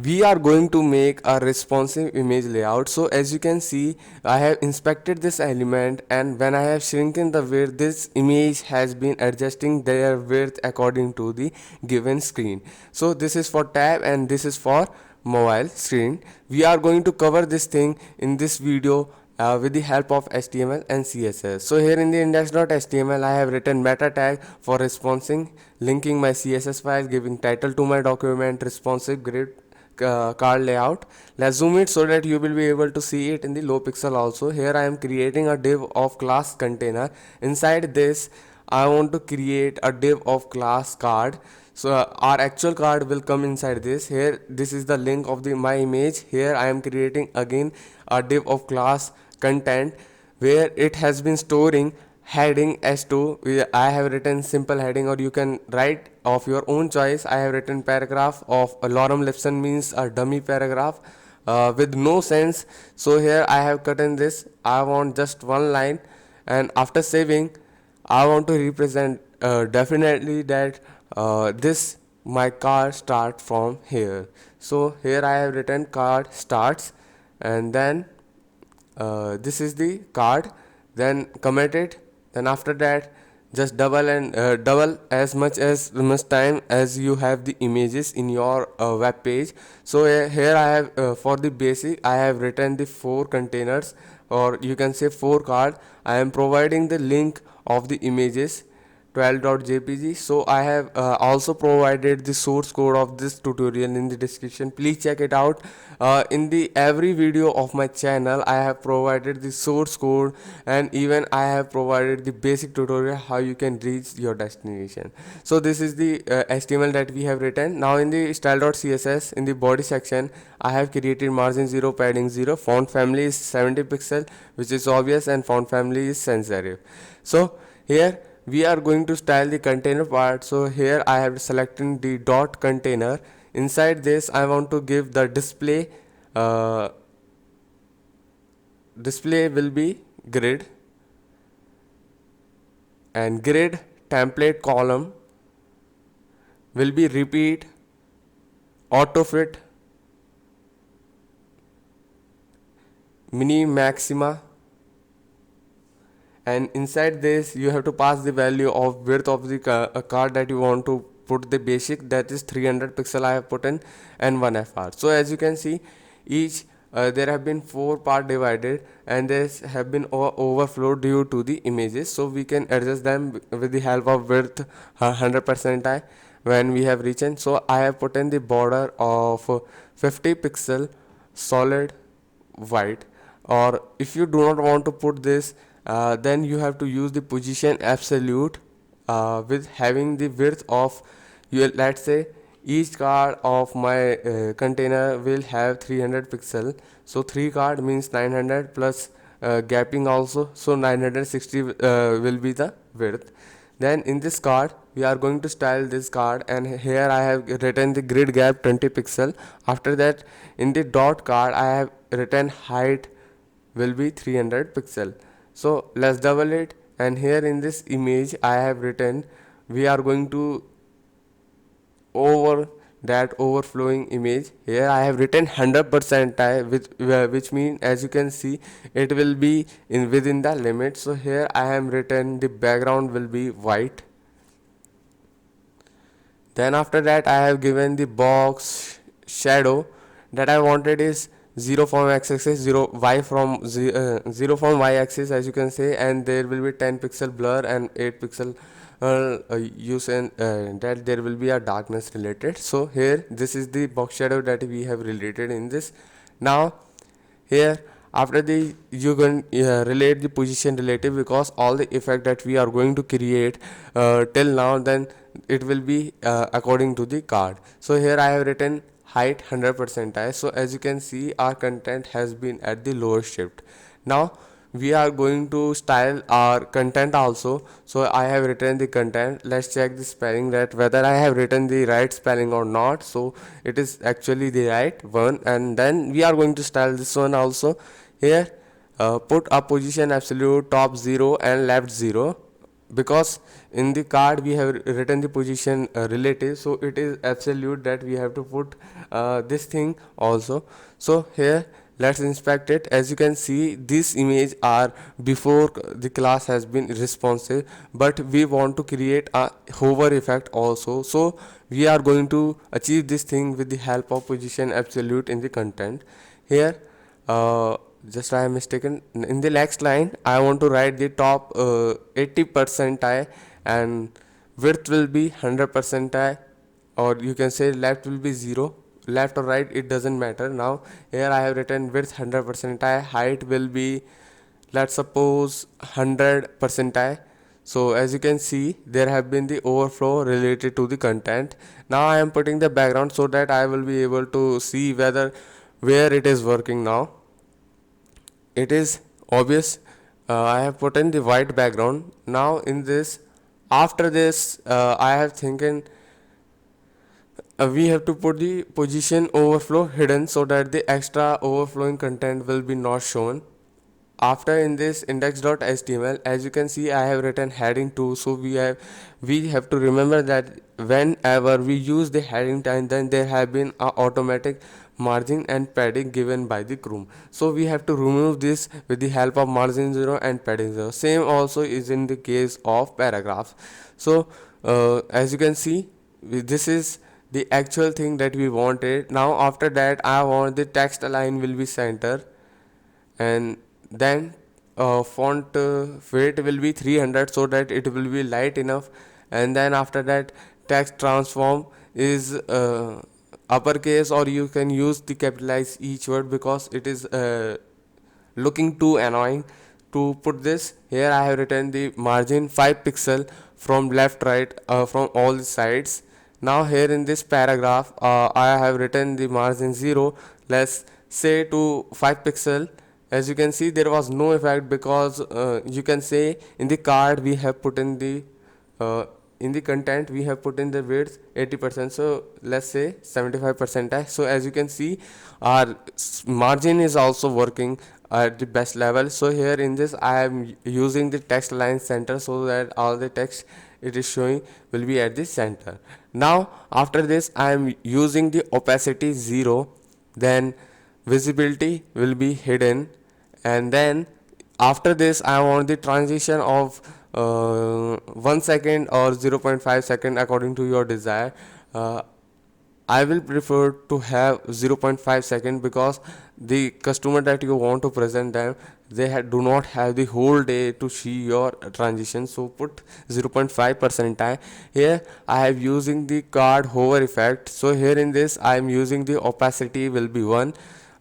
we are going to make a responsive image layout. So as you can see, I have inspected this element, and when I have shrunken the width, this image has been adjusting their width according to the given screen. So this is for tab and this is for mobile screen. We are going to cover this thing in this video with the help of HTML and CSS. So here in the index.html, I have written meta tag for responsing, linking my CSS file, giving title to my document, responsive grid card layout. Let's zoom it so that you will be able to see it in the low pixel also. Here I am creating a div of class container. Inside this, I want to create a div of class card. So our actual card will come inside this. Here this is the link of the my image. Here I am creating again a div of class content where it has been storing heading s2. I have written simple heading, or you can write of your own choice. I have written paragraph of lorem ipsum, means a dummy paragraph with no sense. So here I have cut in this. I want just one line, and after saving I want to represent definitely that this my card start from here. So here I have written card starts, and then this is the card, then comment it. Then after that, just double and double as much time as you have the images in your web page. So here I have for the basic, I have written the 4 containers, or you can say 4 card. I am providing the link of the images 12.jpg. So I have also provided the source code of this tutorial in the description. Please check it out. In the every video of my channel, I have provided the source code, and even I have provided the basic tutorial how you can reach your destination. So this is the HTML that we have written. Now in the style.css, in the body section, I have created margin 0, padding 0, font family is 70 pixel, which is obvious, and font family is sans serif. So here we are going to style the container part. So here I have selected the dot container. Inside this I want to give the display display will be grid, and grid template column will be repeat auto fit mini maxima, and inside this you have to pass the value of width of the card that you want to put the basic, that is 300 pixel I have put in, and 1 fr. So as you can see, each there have been 4 part divided, and this have been overflowed due to the images. So we can adjust them with the help of width 100% when we have reached. So I have put in the border of 50 pixel solid white, or if you do not want to put this, then you have to use the position absolute with having the width of your, let's say each card of my container will have 300 pixel. So 3 card means 900 plus gapping also, so 960 will be the width. Then in this card we are going to style this card, and here I have written the grid gap 20 pixel. After that, in the dot card I have written height will be 300 pixel. So let's double it, and here in this image I have written we are going to over that overflowing image. Here I have written 100% which means, as you can see, it will be in within the limit. So here I have written the background will be white. Then after that I have given the box shadow that I wanted is 0 from x-axis, 0 y from 0 from y-axis, as you can say, and there will be 10 pixel blur and 8 pixel use, and that there will be a darkness related. So here this is the box shadow that we have related in this. Now here after the you can relate the position relative, because all the effect that we are going to create till now, then it will be according to the card. So here I have written height 100%. So as you can see, our content has been at the lower shift. Now we are going to style our content also. So I have written the content. Let's check the spelling, that whether I have written the right spelling or not. So it is actually the right one, and then we are going to style this one also. Here put a position absolute, top 0 and left 0. because in the card we have written the position relative, so it is absolute that we have to put this thing also. So here let's inspect it. As you can see, this image are before the class has been responsive, but we want to create a hover effect also. So we are going to achieve this thing with the help of position absolute in the content. Here just I am mistaken, in the next line I want to write the top 80 percentile, and width will be 100 percentile, or you can say left will be 0, left or right, it doesn't matter. Now here I have written width 100 percentile, height will be, let's suppose, 100 percentile. So as you can see, there have been the overflow related to the content. Now I am putting the background so that I will be able to see whether where it is working. Now it is obvious, I have put in the white background. Now in this, after this, I have thinking we have to put the position overflow hidden so that the extra overflowing content will be not shown. After in this index.html, as you can see, I have written heading 2. So we have to remember that whenever we use the heading tag, then there have been a automatic margin and padding given by the Chrome. So we have to remove this with the help of margin 0 and padding 0. Same also is in the case of paragraphs. So as you can see, this is the actual thing that we wanted. Now after that, I want the text align will be center, and then font weight will be 300 so that it will be light enough. And then after that, text transform is uppercase, or you can use the capitalize each word because it is looking too annoying to put this. Here I have written the margin 5 pixel from left right, from all the sides. Now here in this paragraph, I have written the margin 0, let's say to 5 pixel. As you can see, there was no effect because you can say in the card we have put in the uh, in the content we have put in the width 80%, so let's say 75%. So as you can see, our margin is also working at the best level. So here in this, I am using the text align center so that all the text it is showing will be at the center. Now after this, I am using the opacity 0, then visibility will be hidden, and then after this I want the transition of 1 second or 0.5 second according to your desire. I will prefer to have 0.5 second because the customer that you want to present them, they do not have the whole day to see your transition. So put 0.5 percentile. Here I have using the card hover effect. So here in this I am using the opacity will be 1,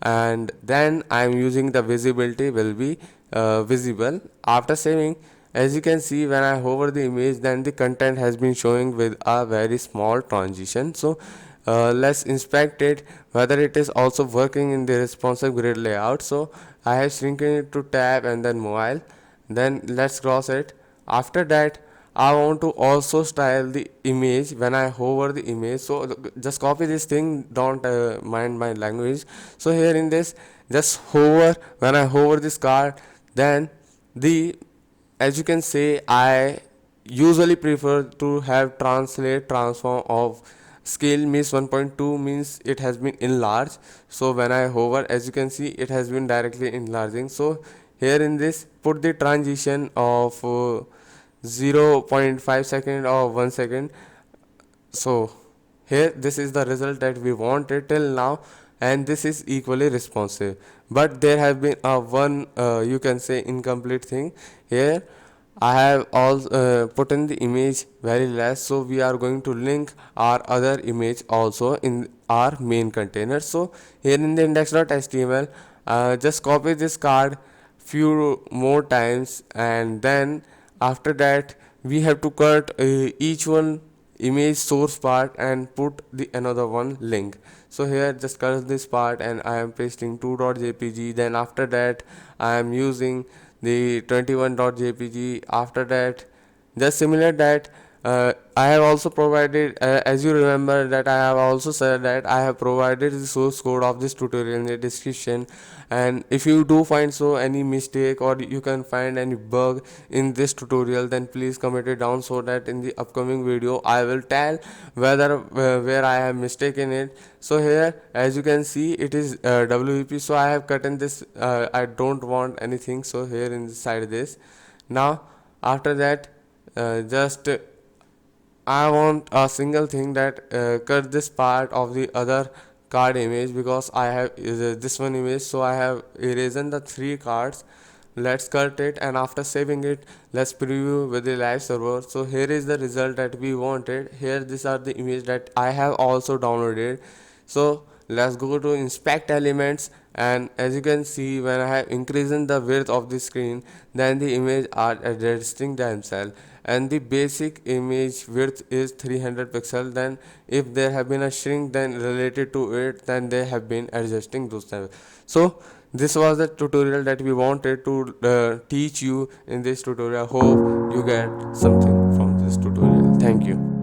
and then I am using the visibility will be visible. After saving, as you can see, when I hover the image, then the content has been showing with a very small transition. So let's inspect it whether it is also working in the responsive grid layout. So I have shrinking it to tab and then mobile. Then let's cross it. After that, I want to also style the image when I hover the image. So just copy this thing, don't mind my language. So here in this, just hover. When I hover this card, then the, as you can say, I usually prefer to have translate transform of scale means 1.2 means it has been enlarged. So when I hover, as you can see, it has been directly enlarging. So here in this, put the transition of 0.5 second or 1 second. So here this is the result that we wanted till now, and this is equally responsive. But there have been one you can say incomplete thing. Here I have all put in the image very less, so we are going to link our other image also in our main container. So here in the index.html, just copy this card few more times, and then after that we have to cut each one image source part and put the another one link. So here just cut this part and I am pasting 2.jpg. Then after that I am using the 21.jpg. After that, just similar that I have also provided, as you remember that I have also said that I have provided the source code of this tutorial in the description, and if you do find so any mistake or you can find any bug in this tutorial, then please comment it down so that in the upcoming video I will tell whether where I have mistaken it. So here as you can see it is WP, so I have cut in this, I don't want anything, so here inside this. Now after that, just I want a single thing that cut this part of the other card image, because I have this one image, so I have erased the three cards. Let's cut it, and after saving it, let's preview with the live server. So here is the result that we wanted. Here these are the image that I have also downloaded. So let's go to inspect elements, and as you can see when I have increasing the width of the screen, then the image are adjusting themselves, and the basic image width is 300 pixel. Then if there have been a shrink then related to it, then they have been adjusting those things. So this was the tutorial that we wanted to teach you in this tutorial. Hope you get something from this tutorial. Thank you.